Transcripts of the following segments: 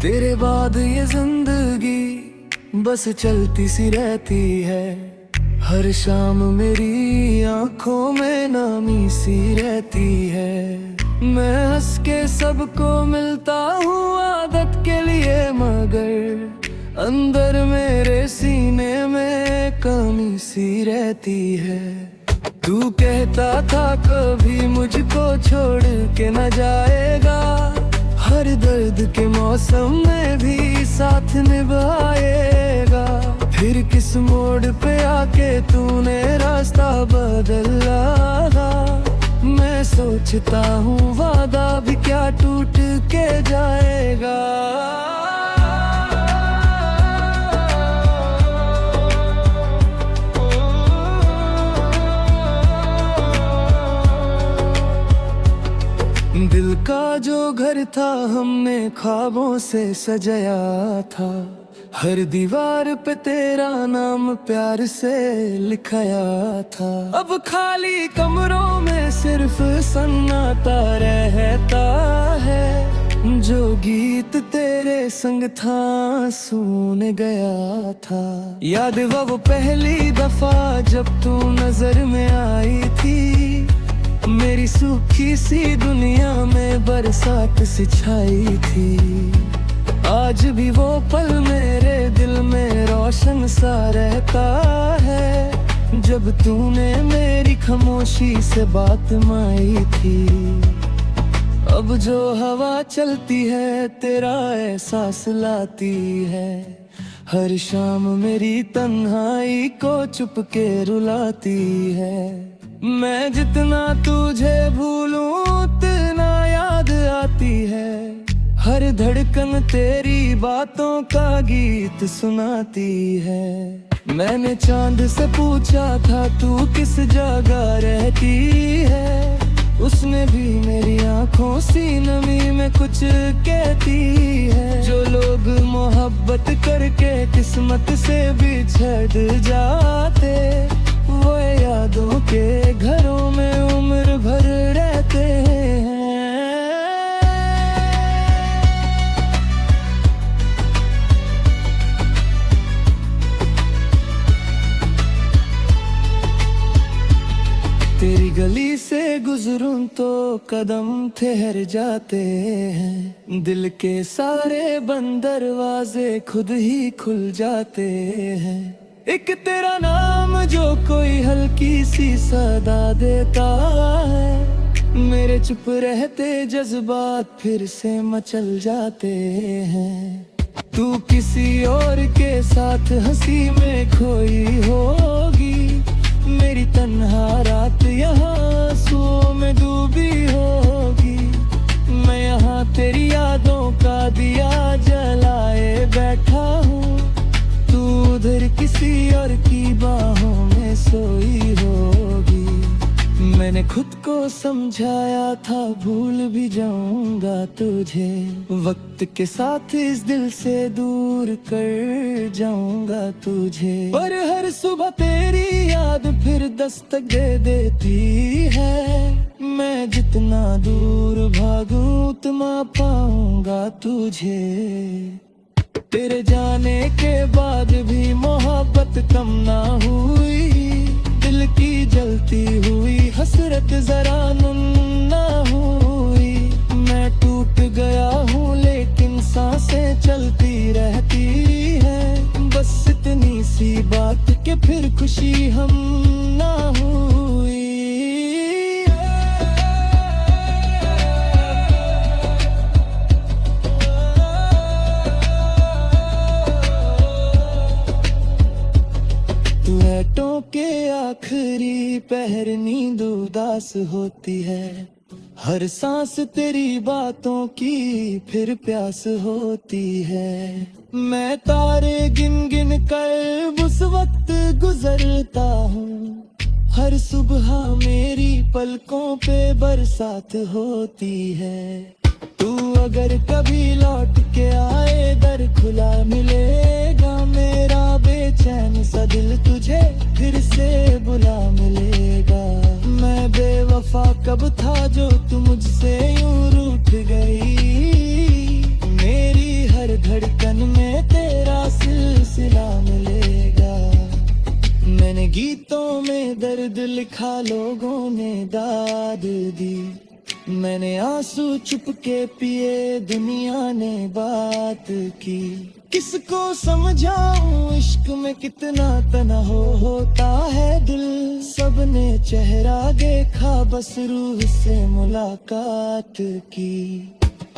तेरे बाद ये जिंदगी बस चलती सी रहती है। हर शाम मेरी आंखों में नामी सी रहती है। मैं हंस के सबको मिलता हूँ आदत के लिए, मगर अंदर मेरे सीने में कमी सी रहती है। तू कहता था कभी मुझको छोड़ के न जाएगा, हर दर्द के मौसम में भी साथ निभाएगा। फिर किस मोड़ पे आके तूने रास्ता बदला। मैं सोचता हूँ वादा भी क्या टूट के जाएगा। दिल का जो घर था हमने ख्वाबों से सजाया था। हर दीवार पे तेरा नाम प्यार से लिखाया था। अब खाली कमरों में सिर्फ सन्नाटा रहता है। जो गीत तेरे संग था सुन गया था। याद वो पहली दफा जब तू नजर में आई थी। मेरी सूखी सी दुनिया में बरसात सी छाई थी। आज भी वो पल मेरे दिल में रोशन सा रहता है। जब तूने मेरी खामोशी से बात माई थी। अब जो हवा चलती है तेरा एहसास लाती है। हर शाम मेरी तन्हाई को चुप के रुलाती है। मैं जितना तुझे भूलूं उतना याद आती है। हर धड़कन तेरी बातों का गीत सुनाती है। मैंने चांद से पूछा था तू किस जगह रहती है। उसने भी मेरी आंखों सी नमी में कुछ कहती है। जो लोग मोहब्बत करके किस्मत से बिछड़ जाते, वो यादों के घरों में उम्र भर रहते हैं। तेरी गली से गुजरूं तो कदम ठहर जाते हैं। दिल के सारे बंद दरवाजे खुद ही खुल जाते हैं। एक तेरा नाम जो कोई हल्की सी सदा देता है। मेरे चुप रहते जज्बात फिर से मचल जाते हैं। तू किसी और के साथ हंसी में खोई होगी। मेरी तन्हा रात यहाँ आंसुओं में डूबी होगी। मैं यहाँ तेरी यादों का दिया जलाए बैठा हूँ। तू उधर किसी और की बाहों में सोई होगी। मैंने खुद को समझाया था भूल भी जाऊंगा तुझे। वक्त के साथ इस दिल से दूर कर जाऊंगा तुझे। पर हर सुबह तेरी याद फिर दस्तक दे देती है। मैं जितना दूर भागूं उतना पाऊंगा तुझे। तेरे जाने के बाद भी मोहब्बत कम ना हुई। दिल की जलती हुई हसरत जरा नुम ना हुई। मैं टूट गया हूँ लेकिन सांसें चलती रहती है। बस इतनी सी बात कि फिर खुशी हम ना हुई। लहटों के आखिरी पहर नींद उदास होती है। हर सांस तेरी बातों की फिर प्यास होती है। मैं तारे गिन गिन कर उस वक्त गुजरता हूँ। हर सुबह मेरी पलकों पे बरसात होती है। तू अगर कभी लौट के आए दर खुला मिलेगा। मेरा बेचैन सा दिल तुझे फिर से बुला मिलेगा। मैं बेवफा कब था जो तू मुझसे यूं रूठ गई। मेरी हर धड़कन में तेरा सिलसिला मिलेगा। मैंने गीतों में दर्द लिखा, लोगों ने दाद दी। मैंने आंसू चुप के पिए, दुनिया ने बात की। किसको समझाऊं इश्क में कितना तन्हा होता है दिल। सबने चेहरा देखा, बस रूह से मुलाकात की।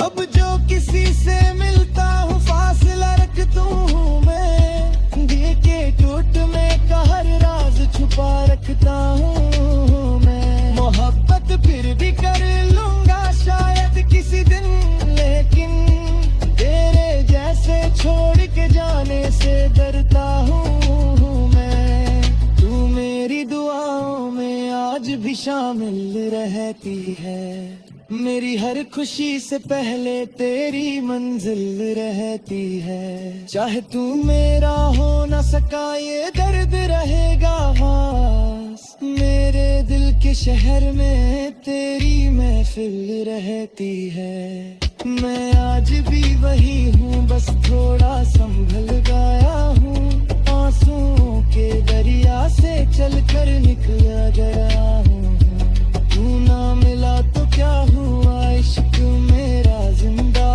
अब जो किसी से मिलता हूँ, फासला रखता हूँ मैं। दिल के टूट में का हर राज छुपा रखता हूँ मैं। मोहब्बत फिर भी कर लूंगा शायद किसी दिन, लेकिन तेरे जैसे छोड़ के जाने से डरता हूँ मैं। तू मेरी दुआओं में आज भी शामिल रहती है। मेरी हर खुशी से पहले तेरी मंजिल रहती है। चाहे तू मेरा हो ना सका, ये दर्द रहेगा खास। मेरे दिल के शहर में तेरी महफिल रहती है। मैं आज भी वही हूँ, बस थोड़ा संभल गया हूँ। आंसुओं के दरिया से चलकर निकला गया हूँ। तू ना मिला तो क्या हुआ, इश्क मेरा जिंदा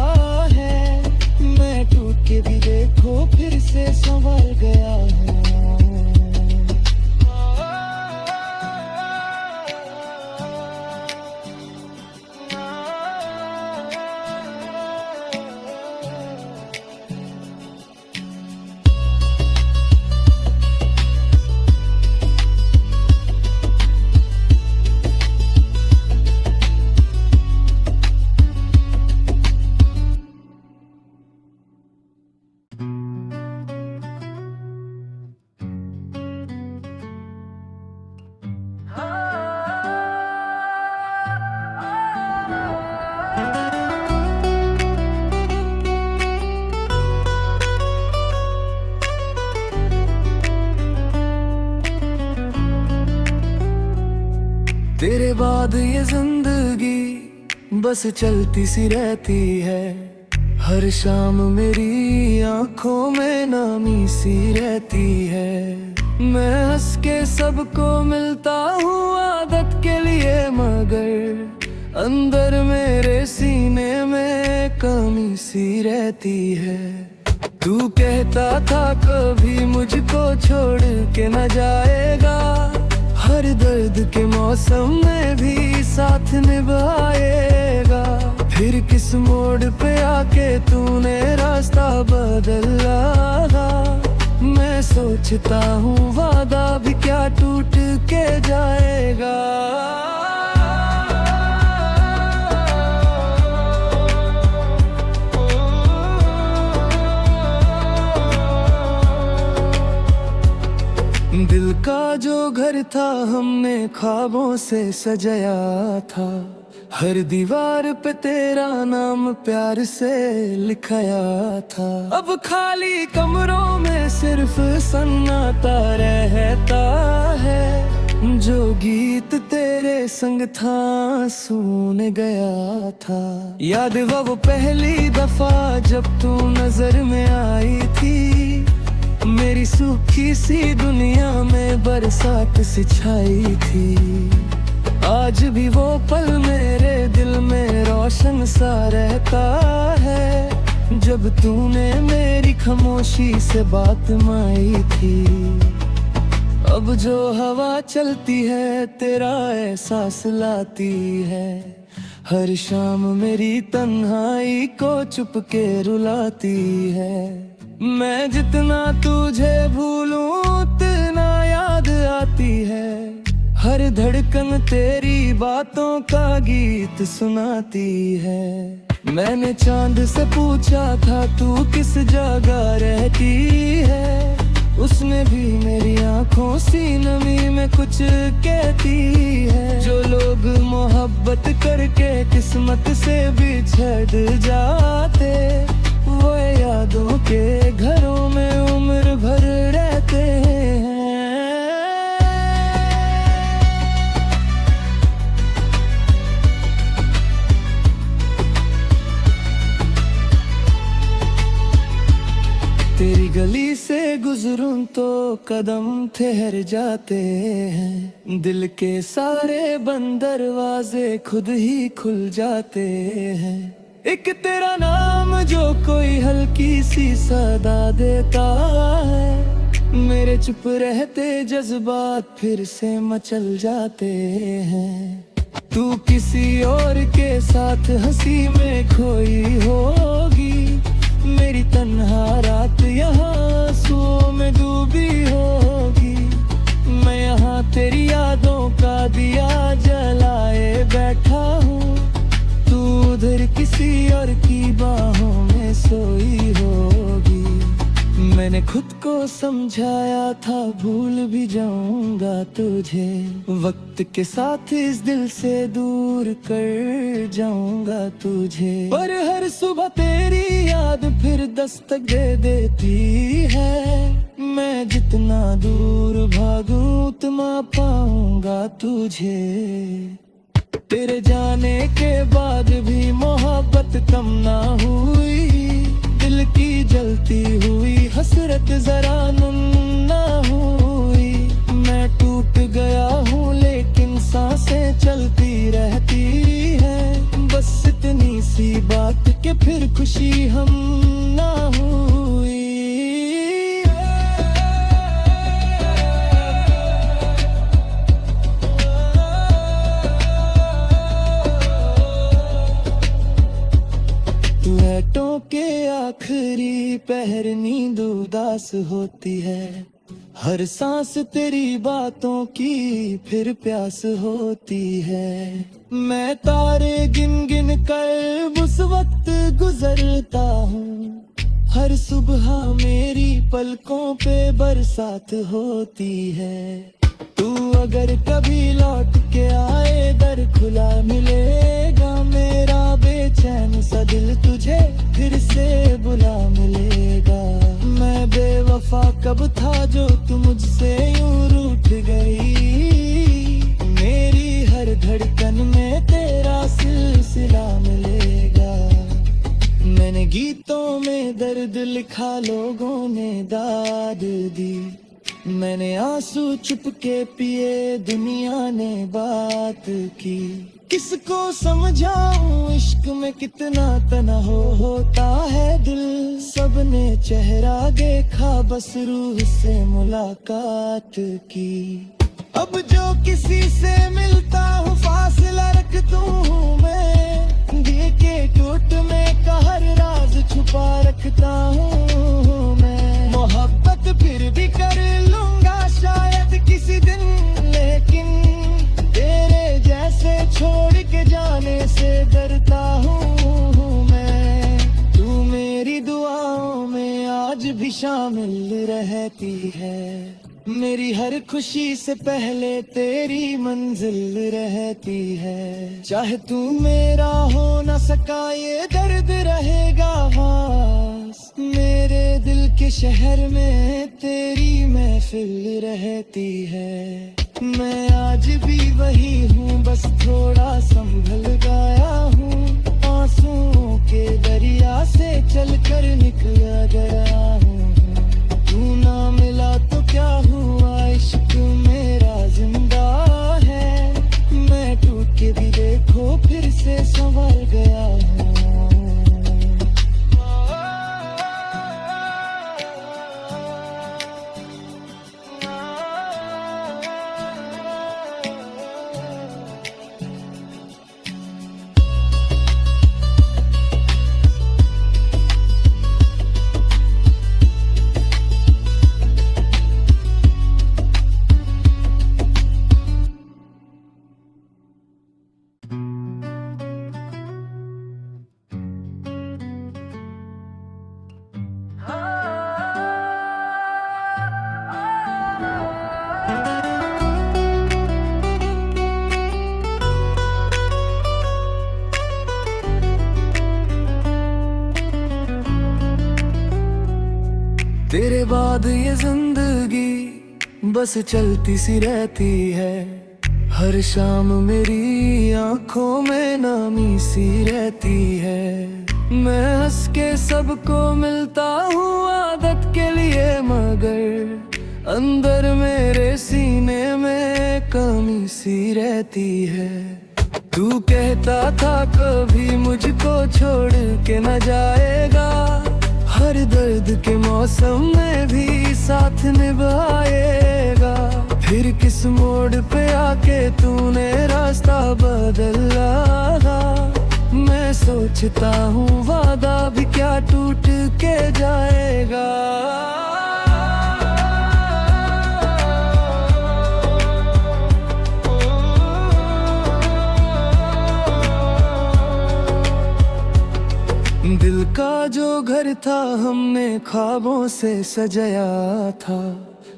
है। मैं टूट के भी देखो फिर से संभल गया हूँ। तेरे बाद ये जिंदगी बस चलती सी रहती है। हर शाम मेरी आंखों में नामी सी रहती है। मैं हंस के सबको मिलता हूँ आदत के लिए, मगर अंदर मेरे सीने में कमी सी रहती है। तू कहता था कभी मुझको छोड़ के न जाएगा, हर दर्द के मौसम में भी साथ निभाएगा। फिर किस मोड़ पे आके तूने रास्ता बदला। मैं सोचता हूँ वादा भी क्या टूट के जाएगा। दिल का जो घर था हमने ख्वाबों से सजाया था। हर दीवार पे तेरा नाम प्यार से लिखाया था। अब खाली कमरों में सिर्फ सन्नाटा रहता है। जो गीत तेरे संग था सुन गया था। याद वो पहली दफा जब तू नजर में आई थी। मेरी सूखी सी दुनिया में बरसात सी छाई थी। आज भी वो पल मेरे दिल में रोशन सा रहता है। जब तूने मेरी खामोशी से बात माई थी। अब जो हवा चलती है तेरा एहसास लाती है। हर शाम मेरी तन्हाई को चुप के रुलाती है। मैं जितना तुझे भूलूं उतना याद आती है। हर धड़कन तेरी बातों का गीत सुनाती है। मैंने चांद से पूछा था तू किस जगह रहती है। उसने भी मेरी आंखों सी नमी में कुछ कहती है। जो लोग मोहब्बत करके किस्मत से बिछड़ जाते, वो यादों के घरों में उम्र भर रहते हैं। से गुजरूं तो कदम ठहर जाते हैं, दिल के सारे बंद दरवाजे खुद ही खुल जाते हैं। एक तेरा नाम जो कोई हल्की सी सदा देता है, मेरे चुप रहते जज्बात फिर से मचल जाते हैं। तू किसी और के साथ हंसी में खोई होगी, मेरी तन्हा रात यहाँ आंसुओं में डूबी होगी। मैं यहाँ तेरी यादों का दिया जलाए बैठा हूँ, तू उधर किसी और की बाहों में सोई होगी। मैंने खुद को समझाया था भूल भी जाऊंगा तुझे, वक्त के साथ इस दिल से दूर कर जाऊंगा तुझे। पर हर सुबह तेरी याद फिर दस्तक दे देती है, मैं जितना दूर भागूं उतना पाऊंगा तुझे। तेरे जाने के बाद भी मोहब्बत कम ना हुई, दिल की जलती हुई हसरत जरा नुम ना हुई। मैं टूट गया हूँ लेकिन सांसें चलती रहती है, बस इतनी सी बात के फिर खुशी हम ना हुई। लैटों के आखिरी पहर नींद उदास होती है, हर सांस तेरी बातों की फिर प्यास होती है। मैं तारे गिन गिन कर उस वक्त गुजरता हूँ, हर सुबह मेरी पलकों पे बरसात होती है। तू अगर कभी लौट के आए दर खुला मिलेगा, मेरा बेचैन सा दिल तुझे फिर से बुला मिलेगा। मैं बेवफा कब था जो तू मुझसे यूं रूठ गई, मेरी हर धड़कन में तेरा सिलसिला मिलेगा। मैंने गीतों में दर्द लिखा, लोगों ने दाद दी, मैंने आंसू चुपके पिए, दुनिया ने बात की। किसको समझाऊं इश्क में कितना तन्हा होता है दिल, सबने चेहरा देखा बस रूह से मुलाकात की। अब जो किसी से मिलता हूँ फासला रखता हूँ मैं, दिल के टूट में का हर राज छुपा रखता हूँ मैं। मोहब्बत फिर भी कर लूंगा शायद किसी दिन, लेकिन तेरे जैसे छोड़ के जाने से डरता हूँ मैं। तू मेरी दुआओं में आज भी शामिल रहती है, मेरी हर खुशी से पहले तेरी मंजिल रहती है। चाहे तू मेरा हो ना सका ये दर्द रहेगा वास, मेरे दिल के शहर में तेरी महफिल रहती है। मैं आज भी वही हूँ, बस थोड़ा संभल गया हूँ, आंसुओं के दरिया से चलकर निकला गया हूँ। तू ना मिला तो क्या हुआ, इश्क मेरा जिंदा है, मैं टूट के भी देखो फिर से संभल गया हूँ। तेरे बाद ये जिंदगी बस चलती सी रहती है, हर शाम मेरी आंखों में नामी सी रहती है। मैं हंस के सबको मिलता हूँ आदत के लिए, मगर अंदर मेरे सीने में कमी सी रहती है। तू कहता था कभी मुझको छोड़ के न जाएगा, हर दर्द के मौसम में भी साथ निभाएगा। फिर किस मोड़ पे आके तूने रास्ता बदला, मैं सोचता हूँ वादा भी क्या टूट के जाएगा। दिल का जो घर था हमने ख्वाबों से सजाया था,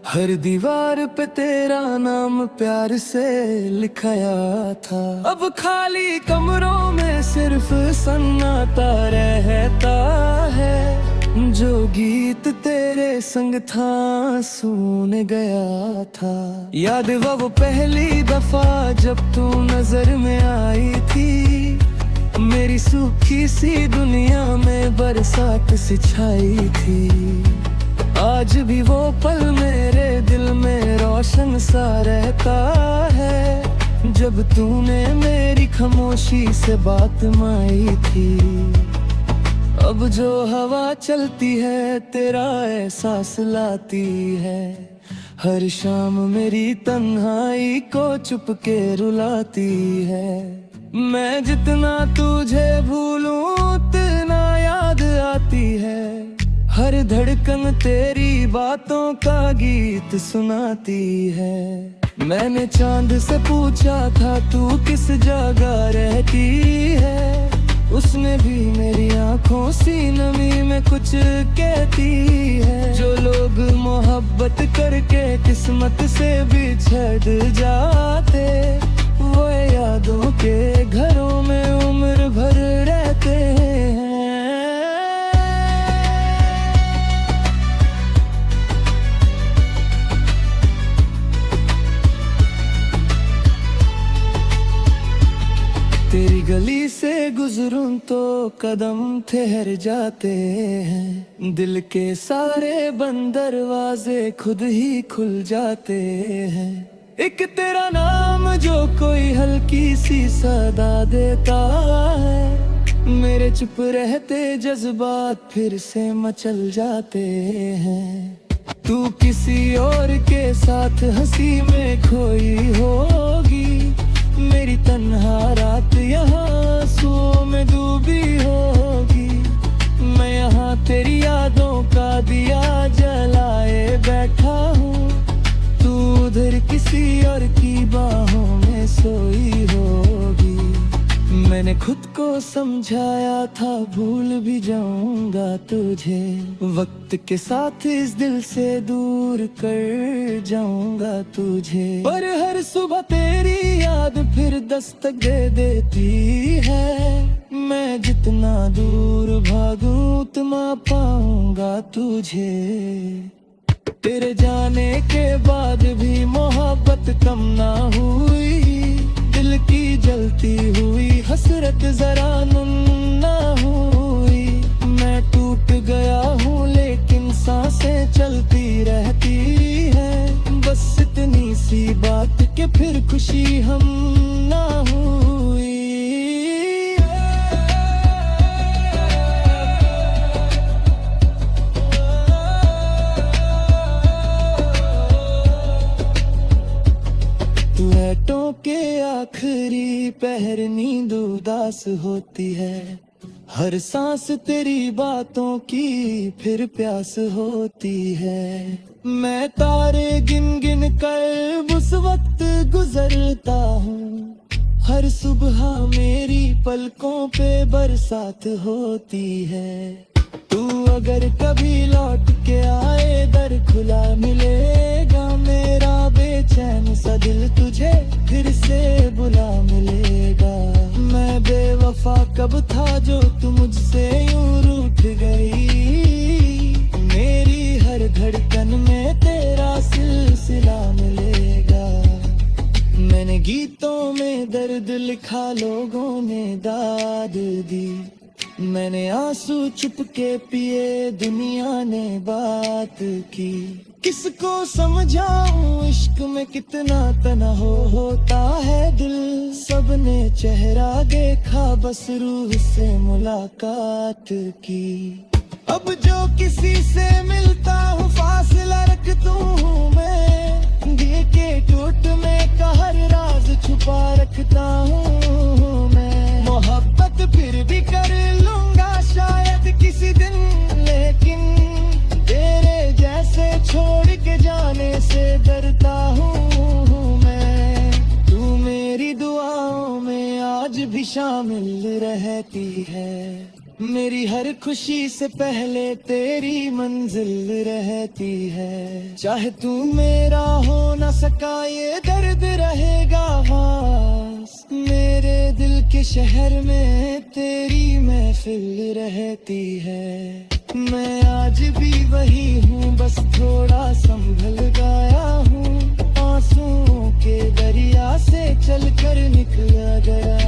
हर दीवार पे तेरा नाम प्यार से लिखाया था। अब खाली कमरों में सिर्फ सन्नाटा रहता है, जो गीत तेरे संग था सुन गया था। याद वो पहली दफा जब तू नजर में आई थी, मेरी सूखी सी दुनिया में बरसात सी छाई थी। आज भी वो पल मेरे दिल में रोशन सा रहता है, जब तूने मेरी खामोशी से बात माई थी। अब जो हवा चलती है तेरा एहसास लाती है, हर शाम मेरी तन्हाई को चुप के रुलाती है। मैं जितना तुझे भूलूं उतना याद आती है, हर धड़कन तेरी बातों का गीत सुनाती है। मैंने चांद से पूछा था तू किस जगह रहती है, उसने भी मेरी आंखों सी नमी में कुछ कहती है। जो लोग मोहब्बत करके किस्मत से बिछड़ जाते, वो यादों के घरों में उम्र भर रहते हैं। तेरी गली से गुजरूं तो कदम ठहर जाते हैं, दिल के सारे बंद दरवाजे खुद ही खुल जाते हैं। एक तेरा नाम जो कोई हल्की सी सदा देता है, मेरे चुप रहते जज्बात फिर से मचल जाते हैं। तू किसी और के साथ हंसी में खोई होगी, मेरी तन्हा रात यहाँ आंसुओं में डूबी होगी। मैं यहाँ तेरी यादों का दिया जलाए बैठा हूँ, तू उधर किसी और की बाहों में सोई होगी। मैंने खुद को समझाया था भूल भी जाऊंगा तुझे, वक्त के साथ इस दिल से दूर कर जाऊंगा तुझे। पर हर सुबह तेरी याद फिर दस्तक दे देती है, मैं जितना दूर भागूं उतना पाऊंगा तुझे। तेरे जाने के बाद भी मोहब्बत कम ना हुई, दिल की जलती हुई हसरत जरा नुम ना हुई। मैं टूट गया हूँ लेकिन सांसें चलती रहती है, बस इतनी सी बात के फिर खुशी हम ना हुई। लैटों के आखिरी पहर नींद उदास होती है, हर सांस तेरी बातों की फिर प्यास होती है। मैं तारे गिन गिन कर उस वक्त गुजरता हूँ, हर सुबह मेरी पलकों पे बरसात होती है। तू अगर कभी लौट के आए दर खुला मिलेगा, मेरा बेचैन सा दिल तुझे फिर से बुला मिलेगा। मैं बेवफा कब था जो तू मुझसे यूं रूठ गई, मेरी हर धड़कन में तेरा सिलसिला मिलेगा। मैंने गीतों में दर्द लिखा, लोगों ने दाद दी, मैंने आंसू चुपके पिए, दुनिया ने बात की। किसको समझाऊं इश्क में कितना तन्हा होता है दिल। सबने चेहरा देखा, बस रूह से मुलाकात की। अब जो किसी से मिलता हूँ फासला रखता हूँ मैं। दिल के टूट में का हर राज छुपा रखता हूँ मैं। मोहब्बत फिर भी कर लूंगा शायद किसी दिन, लेकिन तेरे जैसे छोड़ के जाने से डरता हूँ मैं। तू मेरी दुआओं में आज भी शामिल रहती है। मेरी हर खुशी से पहले तेरी मंजिल रहती है। चाहे तू मेरा हो ना सका ये दर्द रहेगा खास। मेरे दिल के शहर में तेरी महफिल रहती है। मैं आज भी वही हूँ, बस थोड़ा संभल गया हूँ। आंसुओं के दरिया से चलकर निकला गया।